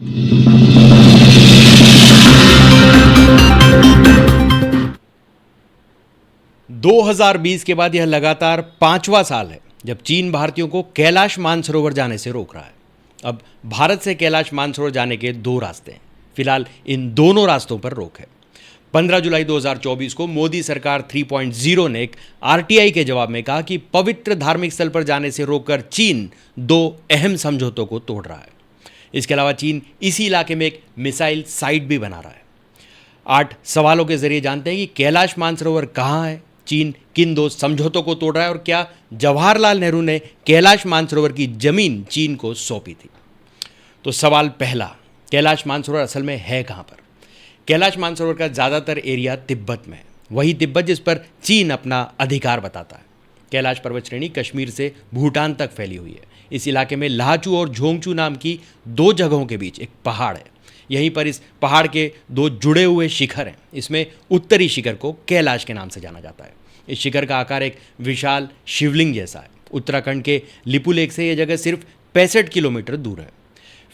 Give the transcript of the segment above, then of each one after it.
2020 के बाद यह लगातार 5वां साल है जब चीन भारतीयों को कैलाश मानसरोवर जाने से रोक रहा है। अब भारत से कैलाश मानसरोवर जाने के 2 रास्ते हैं। फिलहाल इन दोनों रास्तों पर रोक है। 15 जुलाई 2024 को मोदी सरकार 3.0 ने एक आरटीआई के जवाब में कहा कि पवित्र धार्मिक स्थल पर जाने से रोककर चीन 2 अहम समझौतों को तोड़ रहा है। इसके अलावा चीन इसी इलाके में एक मिसाइल साइट भी बना रहा है। 8 सवालों के जरिए जानते हैं कि कैलाश मानसरोवर कहाँ है, चीन किन 2 समझौतों को तोड़ रहा है और क्या जवाहरलाल नेहरू ने कैलाश मानसरोवर की जमीन चीन को सौंपी थी। तो सवाल पहला, कैलाश मानसरोवर असल में है कहाँ पर? कैलाश मानसरोवर का ज़्यादातर एरिया तिब्बत में है, वही तिब्बत जिस पर चीन अपना अधिकार बताता है। कैलाश पर्वत श्रेणी कश्मीर से भूटान तक फैली हुई है। इस इलाके में लाचू और झोंगचू नाम की 2 जगहों के बीच एक पहाड़ है। यहीं पर इस पहाड़ के 2 जुड़े हुए शिखर हैं। इसमें उत्तरी शिखर को कैलाश के नाम से जाना जाता है। इस शिखर का आकार एक विशाल शिवलिंग जैसा है। उत्तराखंड के लिपुलेख से यह जगह सिर्फ 65 किलोमीटर दूर है।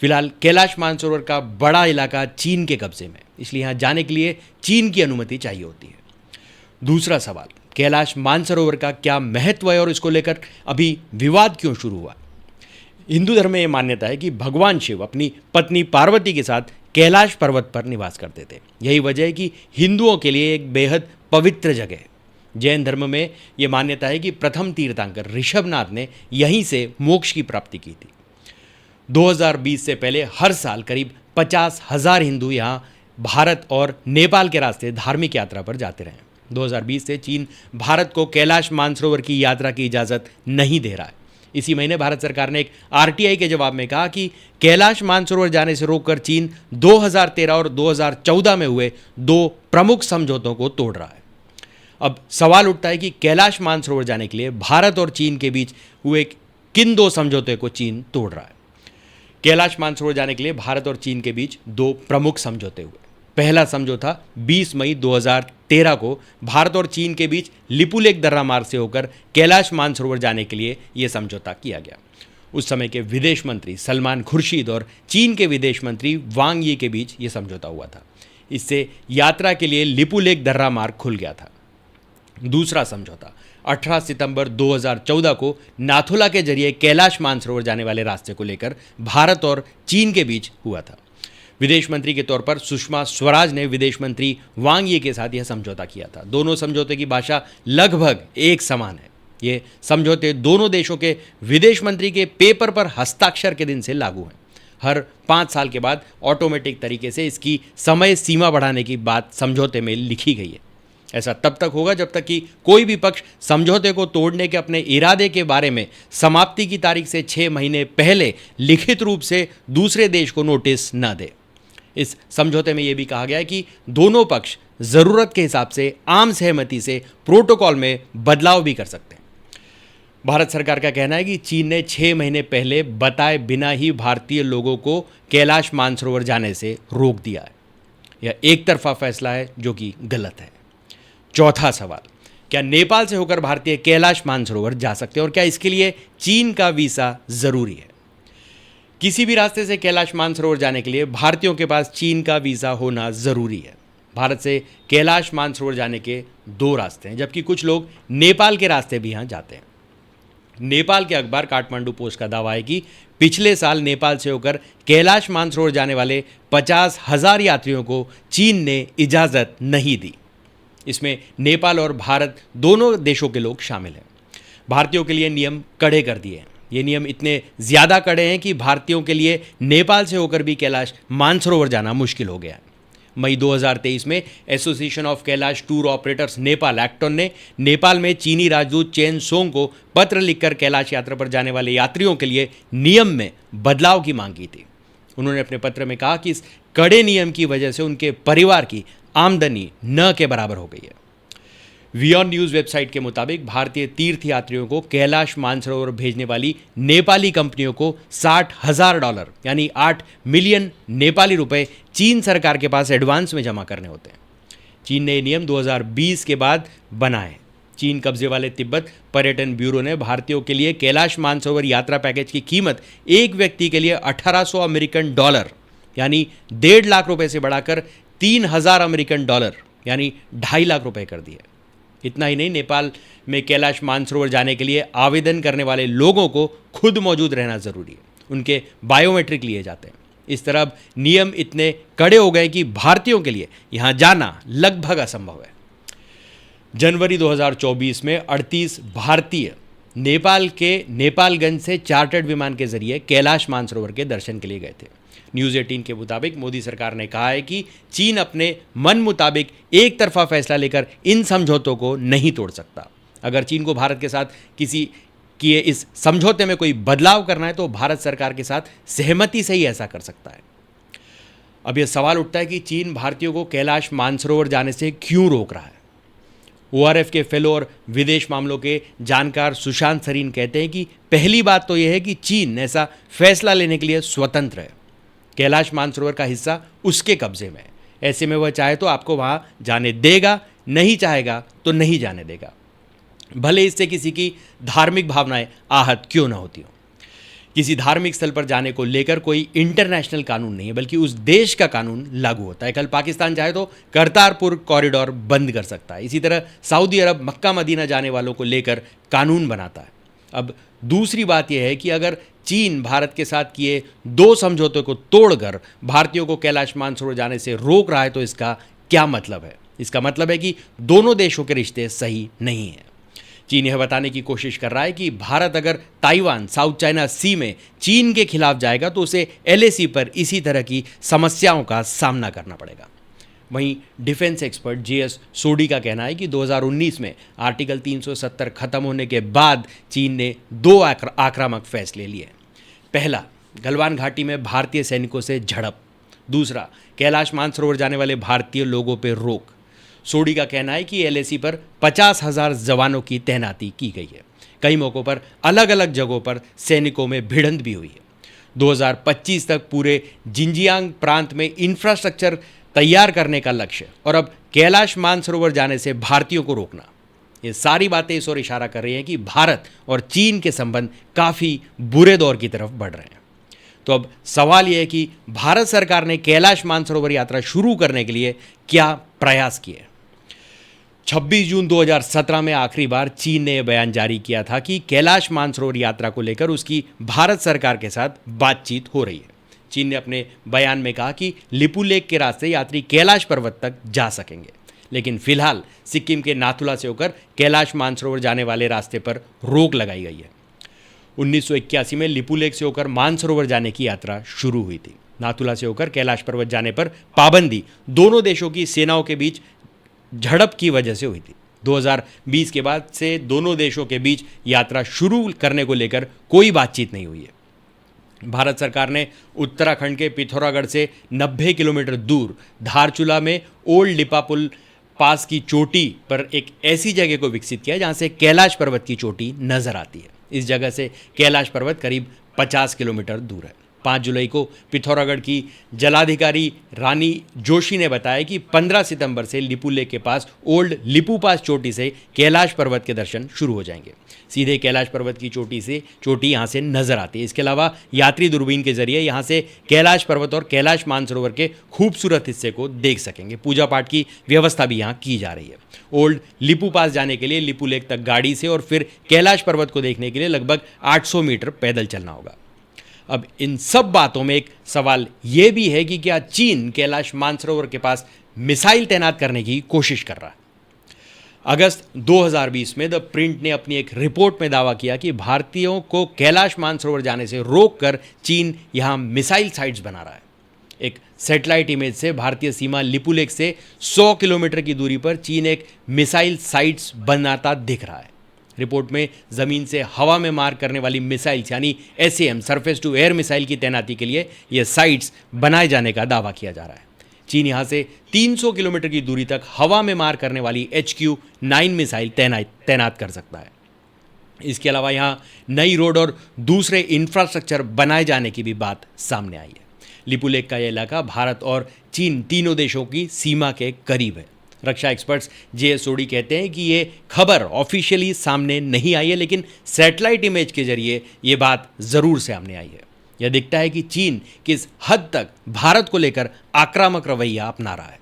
फिलहाल कैलाश मानसरोवर का बड़ा इलाका चीन के कब्जे में, इसलिए यहाँ जाने के लिए चीन की अनुमति चाहिए होती है। दूसरा सवाल, कैलाश मानसरोवर का क्या महत्व है और इसको लेकर अभी विवाद क्यों शुरू हुआ? हिंदू धर्म में यह मान्यता है कि भगवान शिव अपनी पत्नी पार्वती के साथ कैलाश पर्वत पर निवास करते थे। यही वजह है कि हिंदुओं के लिए एक बेहद पवित्र जगह है। जैन धर्म में यह मान्यता है कि प्रथम तीर्थंकर ऋषभनाथ ने यहीं से मोक्ष की प्राप्ति की थी। 2020 से पहले हर साल करीब 50,000 हिंदू यहाँ भारत और नेपाल के रास्ते धार्मिक यात्रा पर जाते रहे। 2020 से चीन भारत को कैलाश मानसरोवर की यात्रा की इजाज़त नहीं दे रहा है। इसी महीने भारत सरकार ने एक आरटीआई के जवाब में कहा कि कैलाश मानसरोवर जाने से रोककर चीन 2013 और 2014 में हुए 2 प्रमुख समझौतों को तोड़ रहा है। अब सवाल उठता है कि कैलाश मानसरोवर जाने के लिए भारत और चीन के बीच हुए किन 2 समझौते को चीन तोड़ रहा है? कैलाश मानसरोवर जाने के लिए भारत और चीन के बीच 2 प्रमुख समझौते हुए। पहला समझौता 20 मई 2013 को भारत और चीन के बीच लिपुलेख दर्रा मार्ग से होकर कैलाश मानसरोवर जाने के लिए यह समझौता किया गया। उस समय के विदेश मंत्री सलमान खुर्शीद और चीन के विदेश मंत्री वांग यी के बीच यह समझौता हुआ था। इससे यात्रा के लिए लिपुलेख दर्रा मार्ग खुल गया था। दूसरा समझौता 18 सितंबर 2014 को नाथुला के जरिए कैलाश मानसरोवर जाने वाले रास्ते को लेकर भारत और चीन के बीच हुआ था। विदेश मंत्री के तौर पर सुषमा स्वराज ने विदेश मंत्री वांग यी के साथ यह समझौता किया था। दोनों समझौते की भाषा लगभग एक समान है। ये समझौते दोनों देशों के विदेश मंत्री के पेपर पर हस्ताक्षर के दिन से लागू हैं। हर 5 साल के बाद ऑटोमेटिक तरीके से इसकी समय सीमा बढ़ाने की बात समझौते में लिखी गई है। ऐसा तब तक होगा जब तक कि कोई भी पक्ष समझौते को तोड़ने के अपने इरादे के बारे में समाप्ति की तारीख से 6 महीने पहले लिखित रूप से दूसरे देश को नोटिस न दे। इस समझौते में यह भी कहा गया है कि दोनों पक्ष ज़रूरत के हिसाब से आम सहमति से प्रोटोकॉल में बदलाव भी कर सकते हैं। भारत सरकार का कहना है कि चीन ने 6 महीने पहले बताए बिना ही भारतीय लोगों को कैलाश मानसरोवर जाने से रोक दिया है। यह एक तरफा फैसला है जो कि गलत है। चौथा सवाल, क्या नेपाल से होकर भारतीय कैलाश मानसरोवर जा सकते हैं और क्या इसके लिए चीन का वीज़ा ज़रूरी है? किसी भी रास्ते से कैलाश मानसरोवर जाने के लिए भारतीयों के पास चीन का वीज़ा होना ज़रूरी है। भारत से कैलाश मानसरोवर जाने के 2 रास्ते हैं, जबकि कुछ लोग नेपाल के रास्ते भी यहाँ जाते हैं। नेपाल के अखबार काठमांडू पोस्ट का दावा है कि पिछले साल नेपाल से होकर कैलाश मानसरोवर जाने वाले 50,000 यात्रियों को चीन ने इजाज़त नहीं दी। इसमें नेपाल और भारत दोनों देशों के लोग शामिल हैं। भारतीयों के लिए नियम कड़े कर दिए हैं। ये नियम इतने ज़्यादा कड़े हैं कि भारतीयों के लिए नेपाल से होकर भी कैलाश मानसरोवर जाना मुश्किल हो गया है। मई 2023 में association of Kailash tour operators Nepal एक्टॉन ने नेपाल में चीनी राजदूत चेन सोंग को पत्र लिखकर कैलाश यात्रा पर जाने वाले यात्रियों के लिए नियम में बदलाव की मांग की थी। उन्होंने अपने पत्र में कहा कि इस कड़े नियम की वजह से उनके परिवार की आमदनी न के बराबर हो गई है। वियॉन न्यूज़ वेबसाइट के मुताबिक भारतीय तीर्थ यात्रियों को कैलाश मानसरोवर भेजने वाली नेपाली कंपनियों को $60,000 यानी 8 मिलियन नेपाली रुपए चीन सरकार के पास एडवांस में जमा करने होते हैं। चीन ने ये नियम 2020 के बाद बनाए। चीन कब्जे वाले तिब्बत पर्यटन ब्यूरो ने भारतीयों के लिए कैलाश मानसरोवर यात्रा पैकेज की कीमत एक व्यक्ति के लिए $1800 अमेरिकन यानी 1.5 लाख रुपए से बढ़ाकर 3,000 अमेरिकन डॉलर यानी 2.5 लाख रुपए कर दिए। इतना ही नहीं, नेपाल में कैलाश मानसरोवर जाने के लिए आवेदन करने वाले लोगों को खुद मौजूद रहना जरूरी है, उनके बायोमेट्रिक लिए जाते हैं। इस तरह अब नियम इतने कड़े हो गए कि भारतीयों के लिए यहां जाना लगभग असंभव है। जनवरी 2024 में 38 भारतीय नेपाल के नेपालगंज से चार्टर्ड विमान के जरिए कैलाश मानसरोवर के दर्शन के लिए गए थे। न्यूज़ 18 के मुताबिक मोदी सरकार ने कहा है कि चीन अपने मन मुताबिक एक तरफा फैसला लेकर इन समझौतों को नहीं तोड़ सकता। अगर चीन को भारत के साथ किसी किए इस समझौते में कोई बदलाव करना है तो भारत सरकार के साथ सहमति से ही ऐसा कर सकता है। अब यह सवाल उठता है कि चीन भारतीयों को कैलाश मानसरोवर जाने से क्यों रोक रहा है। ORF के फेलो और विदेश मामलों के जानकार सुशांत सरीन कहते हैं कि पहली बात तो यह है कि चीन ऐसा फैसला लेने के लिए स्वतंत्र है। कैलाश मानसरोवर का हिस्सा उसके कब्जे में है, ऐसे में वह चाहे तो आपको वहां जाने देगा, नहीं चाहेगा तो नहीं जाने देगा, भले इससे किसी की धार्मिक भावनाएं आहत क्यों न होती हो। किसी धार्मिक स्थल पर जाने को लेकर कोई इंटरनेशनल कानून नहीं है, बल्कि उस देश का कानून लागू होता है। कल पाकिस्तान चाहे तो करतारपुर कॉरिडोर बंद कर सकता है। इसी तरह सऊदी अरब मक्का मदीना जाने वालों को लेकर कानून बनाता है। अब दूसरी बात यह है कि अगर चीन भारत के साथ किए 2 समझौतों को तोड़कर भारतीयों को कैलाश मानसरोवर जाने से रोक रहा है तो इसका क्या मतलब है। इसका मतलब है कि दोनों देशों के रिश्ते सही नहीं हैं। चीन यह बताने की कोशिश कर रहा है कि भारत अगर ताइवान साउथ चाइना सी में चीन के खिलाफ जाएगा तो उसे LAC पर इसी तरह की समस्याओं का सामना करना पड़ेगा। वहीं डिफेंस एक्सपर्ट JS सोडी का कहना है कि 2019 में आर्टिकल 370 खत्म होने के बाद चीन ने 2 आक्रामक फैसले लिए। पहला, गलवान घाटी में भारतीय सैनिकों से झड़प। दूसरा, कैलाश मानसरोवर जाने वाले भारतीय लोगों पर रोक। सोडी का कहना है कि LAC पर 50,000 जवानों की तैनाती की गई है। कई मौक़ों पर अलग अलग जगहों पर सैनिकों में भिड़ंत भी हुई है। 2025 तक पूरे जिंजियांग प्रांत में इंफ्रास्ट्रक्चर तैयार करने का लक्ष्य और अब कैलाश मानसरोवर जाने से भारतीयों को रोकना, ये सारी बातें इस ओर इशारा कर रही हैं कि भारत और चीन के संबंध काफ़ी बुरे दौर की तरफ बढ़ रहे हैं। तो अब सवाल यह है कि भारत सरकार ने कैलाश मानसरोवर यात्रा शुरू करने के लिए क्या प्रयास किए। 26 जून 2017 में आखिरी बार चीन ने यह बयान जारी किया था कि कैलाश मानसरोवर यात्रा को लेकर उसकी भारत सरकार के साथ बातचीत हो रही है। चीन ने अपने बयान में कहा कि लिपू लेक के रास्ते यात्री कैलाश पर्वत तक जा सकेंगे, लेकिन फिलहाल सिक्किम के नाथुला से होकर कैलाश मानसरोवर जाने वाले रास्ते पर रोक लगाई गई है। 1981 में लिपू लेक से होकर मानसरोवर जाने की यात्रा शुरू हुई थी। नाथुला से होकर कैलाश पर्वत जाने पर पाबंदी दोनों देशों की सेनाओं के बीच झड़प की वजह से हुई थी। 2020 के बाद से दोनों देशों के बीच यात्रा शुरू करने को लेकर कोई बातचीत नहीं हुई है। भारत सरकार ने उत्तराखंड के पिथौरागढ़ से 90 किलोमीटर दूर धारचूला में ओल्ड लिपापुल पास की चोटी पर एक ऐसी जगह को विकसित किया जहां से कैलाश पर्वत की चोटी नजर आती है। इस जगह से कैलाश पर्वत करीब 50 किलोमीटर दूर है। 5 जुलाई को पिथौरागढ़ की जलाधिकारी रानी जोशी ने बताया कि 15 सितंबर से लिपू लेक के पास ओल्ड लिपू पास चोटी से कैलाश पर्वत के दर्शन शुरू हो जाएंगे। सीधे कैलाश पर्वत की चोटी यहाँ से नजर आती है। इसके अलावा यात्री दूरबीन के जरिए यहाँ से कैलाश पर्वत और कैलाश मानसरोवर के खूबसूरत हिस्से को देख सकेंगे। पूजा पाठ की व्यवस्था भी यहाँ की जा रही है। ओल्ड लिपू पास जाने के लिए लिपू लेक तक गाड़ी से और फिर कैलाश पर्वत को देखने के लिए लगभग 800 मीटर पैदल चलना होगा। अब इन सब बातों में एक सवाल यह भी है कि क्या चीन कैलाश मानसरोवर के पास मिसाइल तैनात करने की कोशिश कर रहा है। अगस्त 2020 में द प्रिंट ने अपनी एक रिपोर्ट में दावा किया कि भारतीयों को कैलाश मानसरोवर जाने से रोककर चीन यहां मिसाइल साइट्स बना रहा है। एक सैटेलाइट इमेज से भारतीय सीमा लिपू लेक से 100 किलोमीटर की दूरी पर चीन एक मिसाइल साइट्स बनाता दिख रहा है। रिपोर्ट में ज़मीन से हवा में मार करने वाली मिसाइल्स यानी SAM surface to air missile की तैनाती के लिए ये साइट्स बनाए जाने का दावा किया जा रहा है। चीन यहाँ से 300 किलोमीटर की दूरी तक हवा में मार करने वाली HQ-9 मिसाइल तैनात कर सकता है। इसके अलावा यहाँ नई रोड और दूसरे इंफ्रास्ट्रक्चर बनाए जाने की भी बात सामने आई है। लिपू लेक का यह इलाका भारत और चीन तीनों देशों की सीमा के करीब है। रक्षा एक्सपर्ट्स JS सोडी कहते हैं कि ये खबर ऑफिशियली सामने नहीं आई है, लेकिन सैटेलाइट इमेज के जरिए ये बात ज़रूर सामने आई है। यह दिखता है कि चीन किस हद तक भारत को लेकर आक्रामक रवैया अपना रहा है।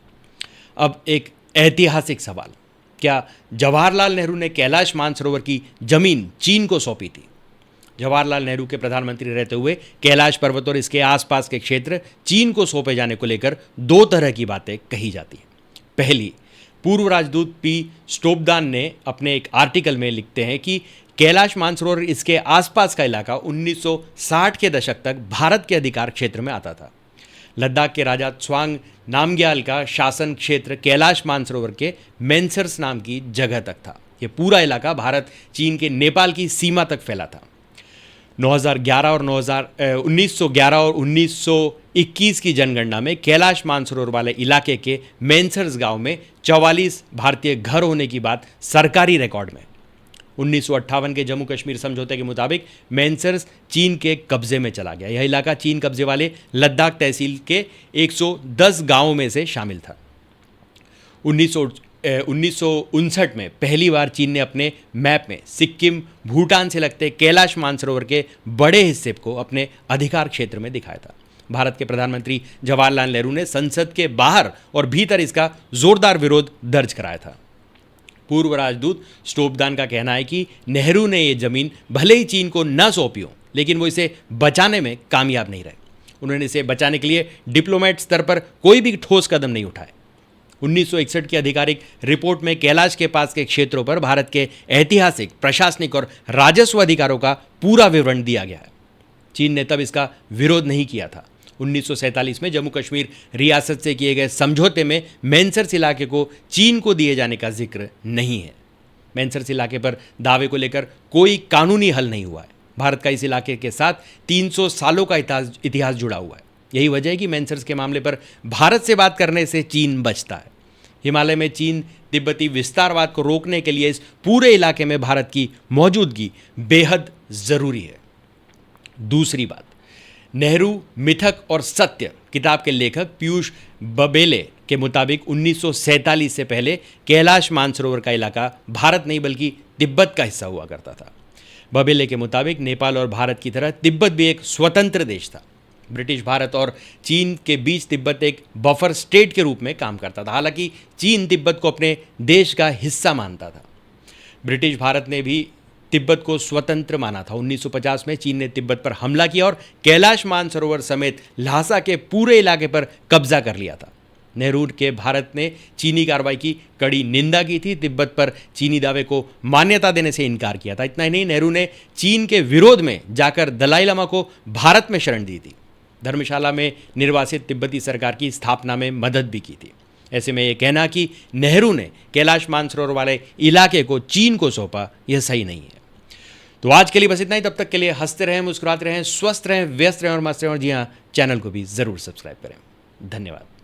अब एक ऐतिहासिक सवाल, क्या जवाहरलाल नेहरू ने कैलाश मानसरोवर की जमीन चीन को सौंपी थी? जवाहरलाल नेहरू के प्रधानमंत्री रहते हुए कैलाश पर्वत और इसके आसपास के क्षेत्र चीन को सौंपे जाने को लेकर दो तरह की बातें कही जाती हैं। पहली, पूर्व राजदूत पी स्टोपदान ने अपने एक आर्टिकल में लिखते हैं कि कैलाश मानसरोवर इसके आसपास का इलाका 1960 के दशक तक भारत के अधिकार क्षेत्र में आता था। लद्दाख के राजा त्स्वांग नामग्याल का शासन क्षेत्र कैलाश मानसरोवर के मेंसर्स नाम की जगह तक था। यह पूरा इलाका भारत चीन के नेपाल की सीमा तक फैला था। 1911 और 1921 की जनगणना में कैलाश मानसरोवर वाले इलाके के मेंसर्स गांव में 44 भारतीय घर होने की बात सरकारी रिकॉर्ड में। 1958 के जम्मू कश्मीर समझौते के मुताबिक मेंसर्स चीन के कब्जे में चला गया। यह इलाका चीन कब्जे वाले लद्दाख तहसील के 110 गांवों में से शामिल था। 1959 में पहली बार चीन ने अपने मैप में सिक्किम, भूटान से लगते कैलाश मानसरोवर के बड़े हिस्से को अपने अधिकार क्षेत्र में दिखाया था। भारत के प्रधानमंत्री जवाहरलाल नेहरू ने संसद के बाहर और भीतर इसका जोरदार विरोध दर्ज कराया था। पूर्व राजदूत स्टोपदान का कहना है कि नेहरू ने ये जमीन भले ही चीन को न सौंपी हो, लेकिन वो इसे बचाने में कामयाब नहीं रहे। उन्होंने इसे बचाने के लिए डिप्लोमेट स्तर पर कोई भी ठोस कदम नहीं उठाए। 1961 की आधिकारिक रिपोर्ट में कैलाश के पास के क्षेत्रों पर भारत के ऐतिहासिक, प्रशासनिक और राजस्व अधिकारों का पूरा विवरण दिया गया है। चीन ने तब इसका विरोध नहीं किया था। 1947 में जम्मू कश्मीर रियासत से किए गए समझौते में मेंसर्स इलाके को चीन को दिए जाने का जिक्र नहीं है। मेंसर्स इलाके पर दावे को लेकर कोई कानूनी हल नहीं हुआ है। भारत का इस इलाके के साथ 300 सालों का इतिहास जुड़ा हुआ है। यही वजह है कि मेंसर्स के मामले पर भारत से बात करने से चीन बचता है। हिमालय में चीन तिब्बती विस्तारवाद को रोकने के लिए इस पूरे इलाके में भारत की मौजूदगी बेहद ज़रूरी है। दूसरी बात, नेहरू, मिथक और सत्य किताब के लेखक पीयूष बबेले के मुताबिक 1947 से पहले कैलाश मानसरोवर का इलाका भारत नहीं बल्कि तिब्बत का हिस्सा हुआ करता था। बबेले के मुताबिक नेपाल और भारत की तरह तिब्बत भी एक स्वतंत्र देश था। ब्रिटिश भारत और चीन के बीच तिब्बत एक बफर स्टेट के रूप में काम करता था। हालांकि चीन तिब्बत को अपने देश का हिस्सा मानता था। ब्रिटिश भारत ने भी तिब्बत को स्वतंत्र माना था। 1950 में चीन ने तिब्बत पर हमला किया और कैलाश मानसरोवर समेत ल्हासा के पूरे इलाके पर कब्जा कर लिया था। नेहरू के भारत ने चीनी कार्रवाई की कड़ी निंदा की थी। तिब्बत पर चीनी दावे को मान्यता देने से इनकार किया था। इतना ही नहीं, नेहरू ने चीन के विरोध में जाकर दलाई लामा को भारत में शरण दी थी। धर्मशाला में निर्वासित तिब्बती सरकार की स्थापना में मदद भी की थी। ऐसे में यह कहना कि नेहरू ने कैलाश मानसरोवर वाले इलाके को चीन को सौंपा, यह सही नहीं है। तो आज के लिए बस इतना ही। तब तक के लिए हंसते रहें, मुस्कुराते रहें, स्वस्थ रहें, व्यस्त रहें और मस्त रहें। और जी हाँ, चैनल को भी ज़रूर सब्सक्राइब करें। धन्यवाद।